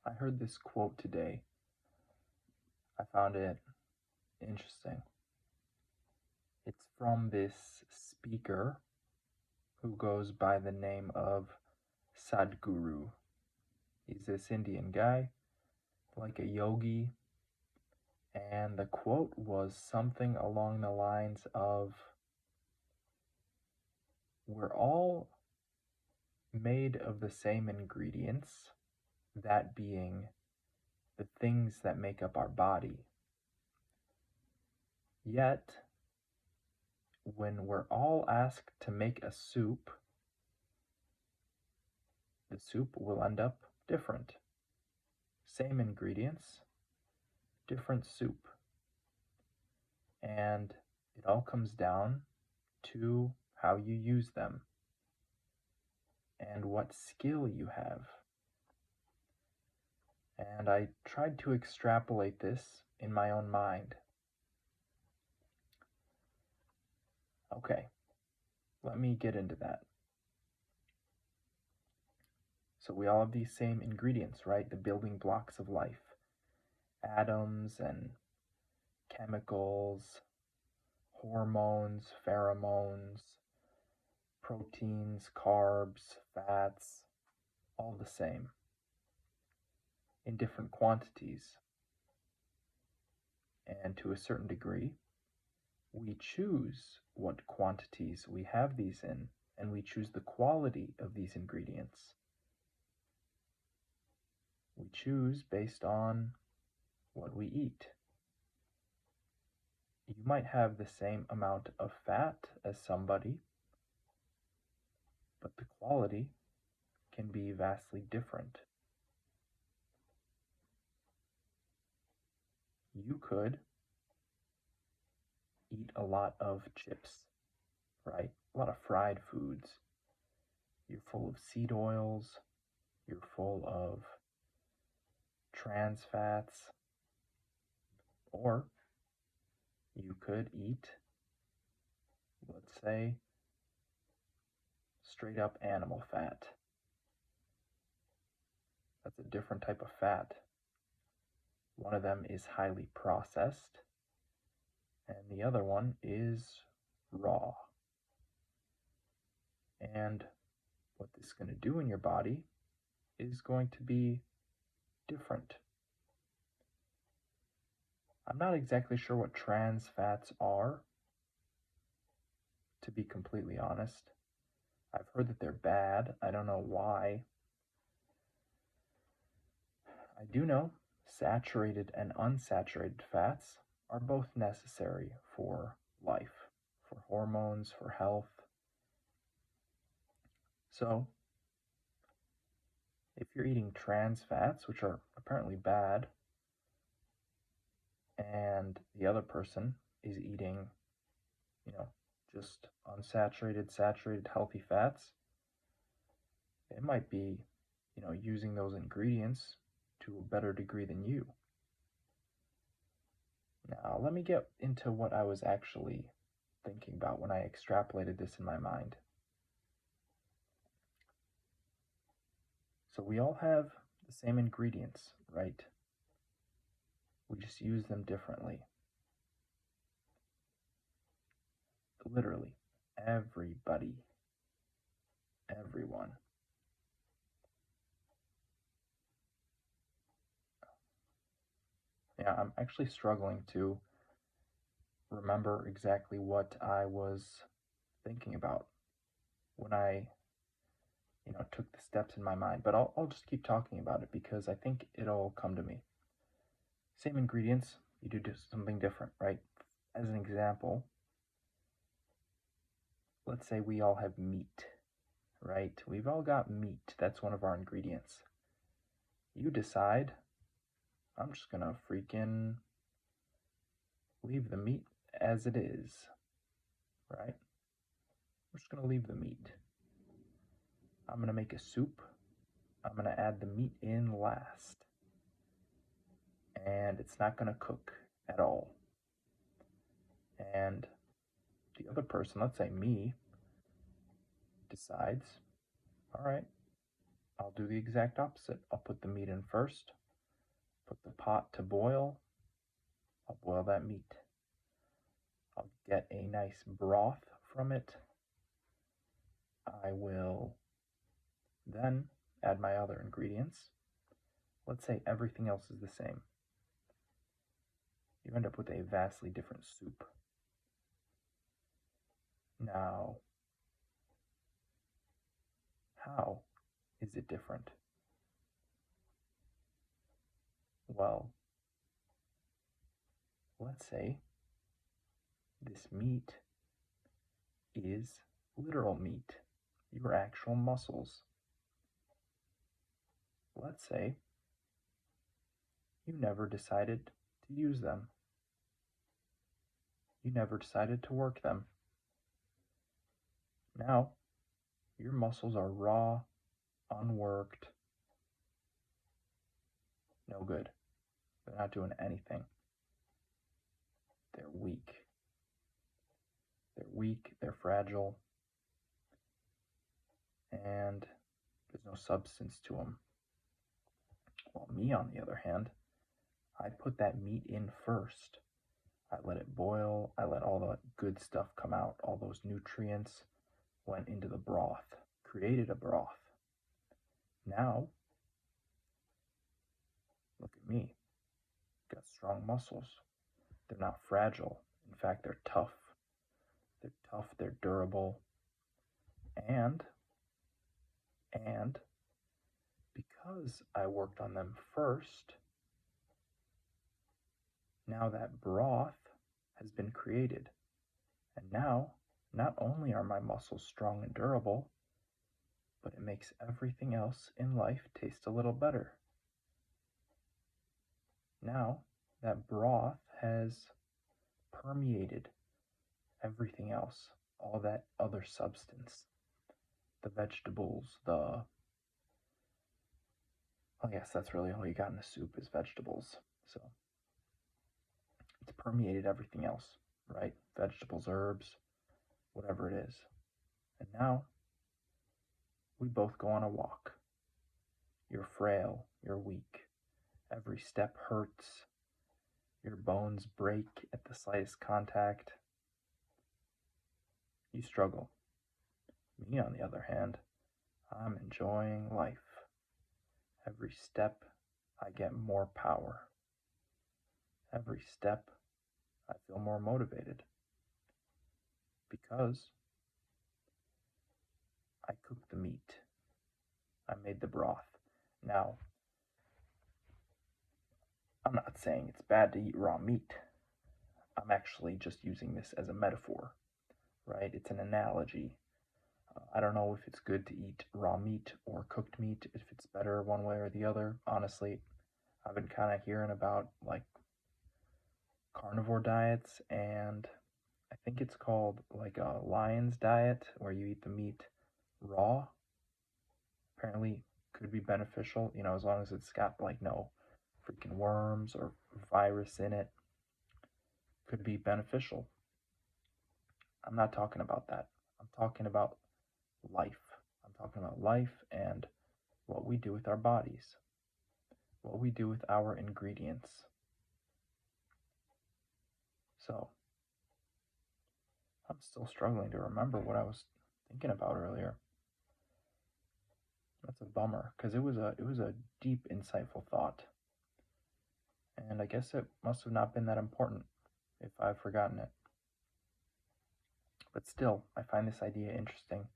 I heard this quote today. I found it interesting. It's from this speaker who goes by the name of Sadhguru. He's this Indian guy, like a yogi, and the quote was something along the lines of, we're all made of the same ingredients, that being the things that make up our body. Yet, when we're all asked to make a soup, the soup will end up different. Same ingredients, different soup. And it all comes down to how you use them and what skill you have. And I tried to extrapolate this in my own mind. Okay, let me get into that. So we all have these same ingredients, right? The building blocks of life. Atoms and chemicals, hormones, pheromones, proteins, carbs, fats, all the same, in different quantities. And to a certain degree, we choose what quantities we have these in, and we choose the quality of these ingredients. We choose based on what we eat. You might have the same amount of fat as somebody, but the quality can be vastly different. You could eat a lot of chips, right? A lot of fried foods. You're full of seed oils, you're full of trans fats, or you could eat, let's say, straight up animal fat. That's a different type of fat. One of them is highly processed, and the other one is raw. And what this is going to do in your body is going to be different. I'm not exactly sure what trans fats are, to be completely honest. I've heard that they're bad. I don't know why. I do know saturated and unsaturated fats are both necessary for life, for hormones, for health. So, if you're eating trans fats, which are apparently bad, and the other person is eating, just unsaturated, saturated, healthy fats, it might be, using those ingredients to a better degree than you. Now, let me get into what I was actually thinking about when I extrapolated this in my mind. So we all have the same ingredients, right? We just use them differently. Literally, everybody, everyone. Yeah, I'm actually struggling to remember exactly what I was thinking about when I, took the steps in my mind. But I'll just keep talking about it because I think it'll come to me. Same ingredients, you do something different, right? As an example, let's say we all have meat, right? We've all got meat. That's one of our ingredients. You decide, I'm just gonna freaking leave the meat as it is, right? I'm just gonna leave the meat. I'm gonna make a soup. I'm gonna add the meat in last. And it's not gonna cook at all. And the other person, let's say me, decides, all right, I'll do the exact opposite. I'll put the meat in first, put the pot to boil, I'll boil that meat. I'll get a nice broth from it. I will then add my other ingredients. Let's say everything else is the same. You end up with a vastly different soup. Now, how is it different? Well, let's say this meat is literal meat, your actual muscles. Let's say you never decided to use them. You never decided to work them. Now, your muscles are raw, unworked, no good. They're not doing anything. They're weak. They're weak, they're fragile, and there's no substance to them. Well, me, on the other hand, I put that meat in first. I let it boil, I let all the good stuff come out, all those nutrients went into the broth, created a broth. Now, look at me, got strong muscles. They're not fragile. In fact, they're tough. They're tough, they're durable, and because I worked on them first, now that broth has been created. And now, not only are my muscles strong and durable, but it makes everything else in life taste a little better. Now, that broth has permeated everything else, all that other substance, the vegetables, I guess that's really all you got in the soup is vegetables. So it's permeated everything else, right? Vegetables, herbs, whatever it is. And now we both go on a walk. You're frail, you're weak. Every step hurts. Your bones break at the slightest contact. You struggle. Me, on the other hand, I'm enjoying life. Every step, I get more power. Every step, I feel more motivated. Because I cooked the meat. I made the broth. Now, I'm not saying it's bad to eat raw meat. I'm actually just using this as a metaphor, right? It's an analogy. I don't know if it's good to eat raw meat or cooked meat, if it's better one way or the other. Honestly, I've been kind of hearing about like carnivore diets, and I think it's called like a lion's diet where you eat the meat raw. Apparently could be beneficial, as long as it's got like no freaking worms or virus in it. Could be beneficial. I'm not talking about that. I'm talking about life. I'm talking about life and what we do with our bodies, what we do with our ingredients. So, I'm still struggling to remember what I was thinking about earlier. That's a bummer, because it was a deep, insightful thought. And I guess it must have not been that important if I've forgotten it. But still, I find this idea interesting,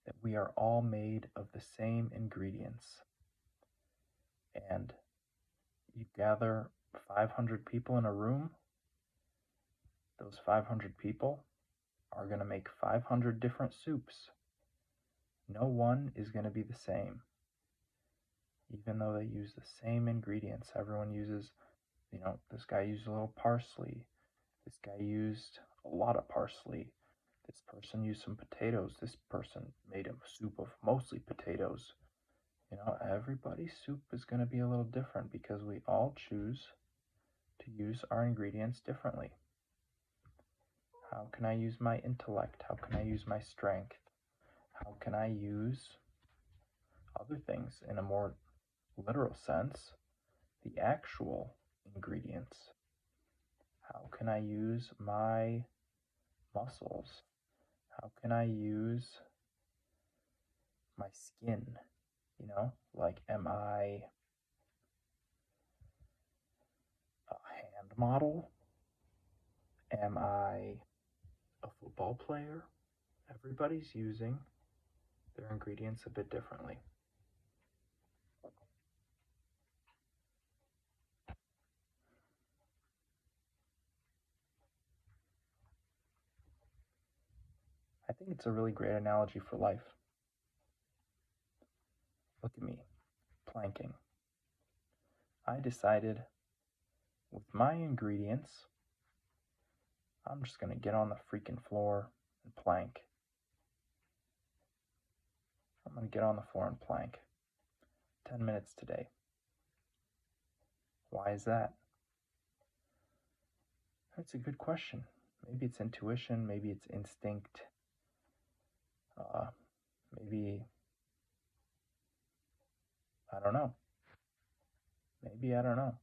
that we are all made of the same ingredients. And you gather 500 people in a room, those 500 people are going to make 500 different soups. No one is going to be the same. Even though they use the same ingredients, everyone uses, this guy used a little parsley. This guy used a lot of parsley. This person used some potatoes. This person made a soup of mostly potatoes. Everybody's soup is going to be a little different because we all choose to use our ingredients differently. How can I use my intellect? How can I use my strength? How can I use other things in a more literal sense, the actual ingredients. How can I use my muscles? How can I use my skin? Like, am I a hand model? Am I a football player? Everybody's using their ingredients a bit differently. I think it's a really great analogy for life. Look at me, planking. I decided with my ingredients, I'm just going to get on the freaking floor and plank. I'm going to get on the floor and plank. 10 minutes today. Why is that? That's a good question. Maybe it's intuition, maybe it's instinct, maybe, I don't know. Maybe I don't know.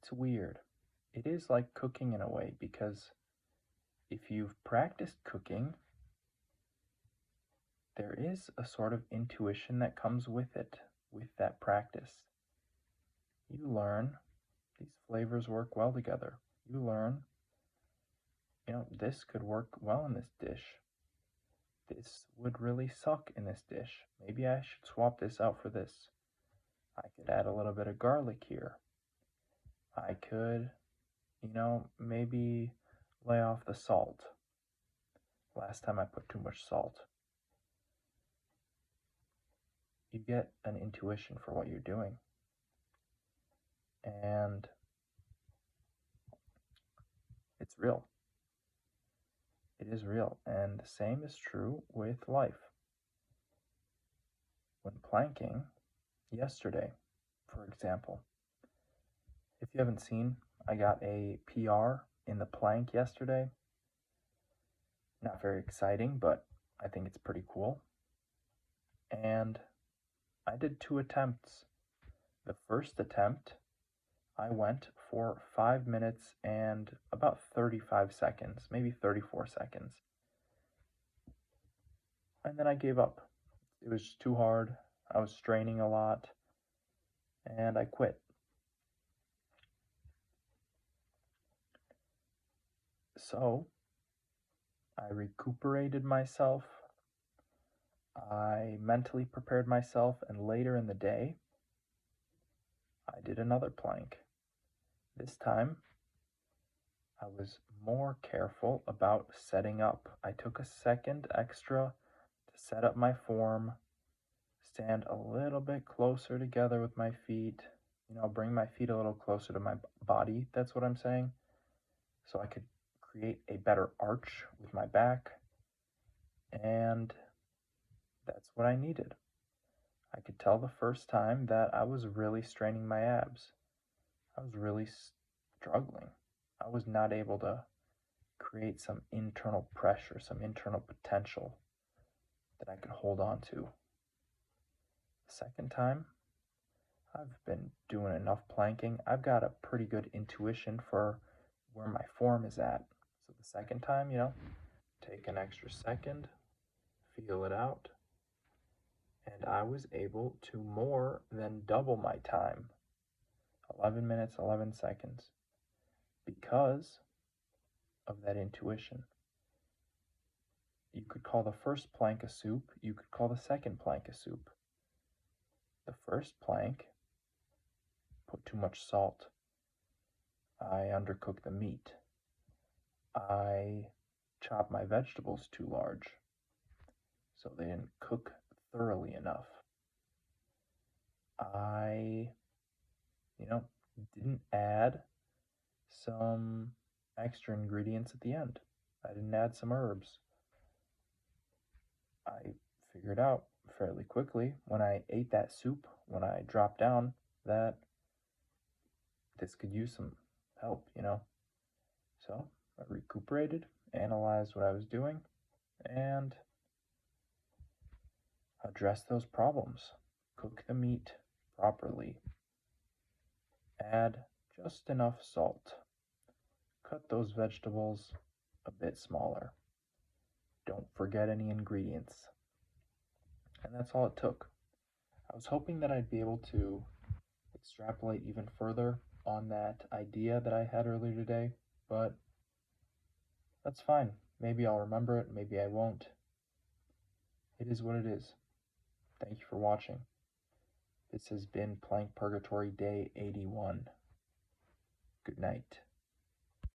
It's weird. It is like cooking in a way, because if you've practiced cooking, there is a sort of intuition that comes with it, with that practice. You learn these flavors work well together. You learn, this could work well in this dish. This would really suck in this dish. Maybe I should swap this out for this. I could add a little bit of garlic here. I could, maybe lay off the salt. Last time I put too much salt. You get an intuition for what you're doing. And it's real. It is real. And the same is true with life. When planking, yesterday, for example, if you haven't seen, I got a PR in the plank yesterday. Not very exciting, but I think it's pretty cool. And I did 2 attempts. The first attempt, I went for 5 minutes and about 35 seconds, maybe 34 seconds. And then I gave up. It was too hard. I was straining a lot, and I quit. So I recuperated myself. I mentally prepared myself, and later in the day, I did another plank. This time, I was more careful about setting up. I took a second extra to set up my form, stand a little bit closer together with my feet, bring my feet a little closer to my body, that's what I'm saying, so I could create a better arch with my back, and that's what I needed. I could tell the first time that I was really straining my abs. I was really struggling. I was not able to create some internal pressure, some internal potential that I could hold on to. The second time, I've been doing enough planking. I've got a pretty good intuition for where my form is at. So the second time, take an extra second, feel it out, and I was able to more than double my time, 11 minutes, 11 seconds, because of that intuition. You could call the first plank a soup, you could call the second plank a soup. The first plank, put too much salt. I undercooked the meat. I chopped my vegetables too large, so they didn't cook thoroughly enough. I, didn't add some extra ingredients at the end. I didn't add some herbs. I figured out fairly quickly when I ate that soup, when I dropped down, that this could use some help, So I recuperated, analyzed what I was doing, and address those problems. Cook the meat properly. Add just enough salt. Cut those vegetables a bit smaller. Don't forget any ingredients. And that's all it took. I was hoping that I'd be able to extrapolate even further on that idea that I had earlier today, but that's fine. Maybe I'll remember it, maybe I won't. It is what it is. Thank you for watching. This has been Plank Purgatory Day 81. Good night.